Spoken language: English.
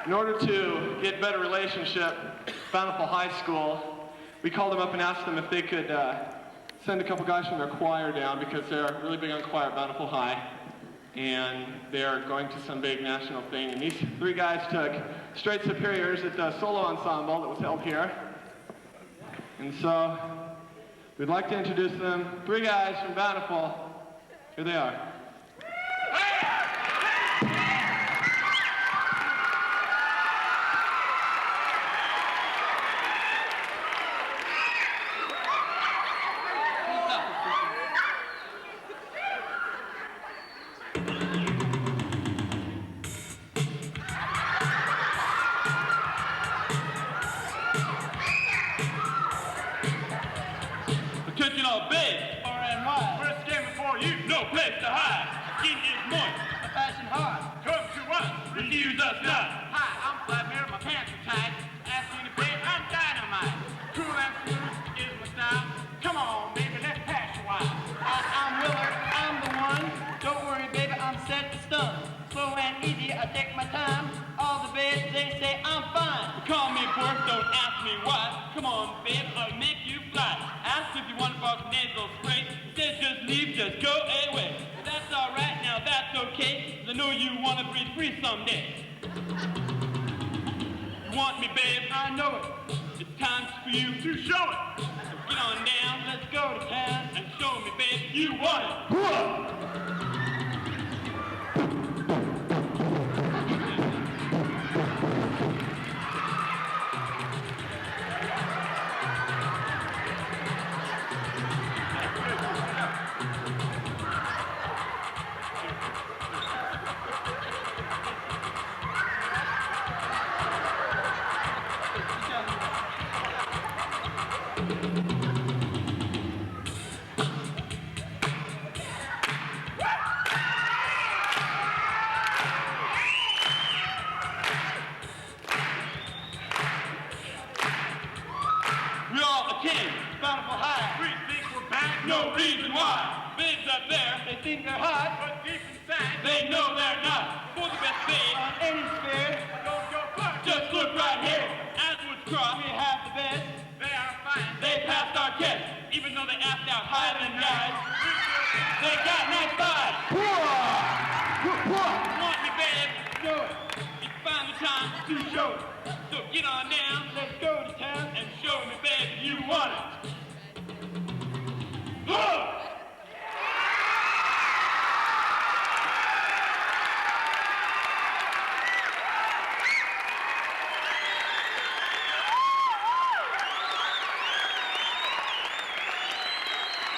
In order to get better relationship, Bountiful High School, we called them up and asked them if they could send a couple guys from their choir down because they're really big on choir at Bountiful High. And they're going to some big national thing. And these three guys took straight superiors at the solo ensemble that was held here. And so we'd like to introduce them. Three guys from Bountiful. Here they are. So get on down, let's go.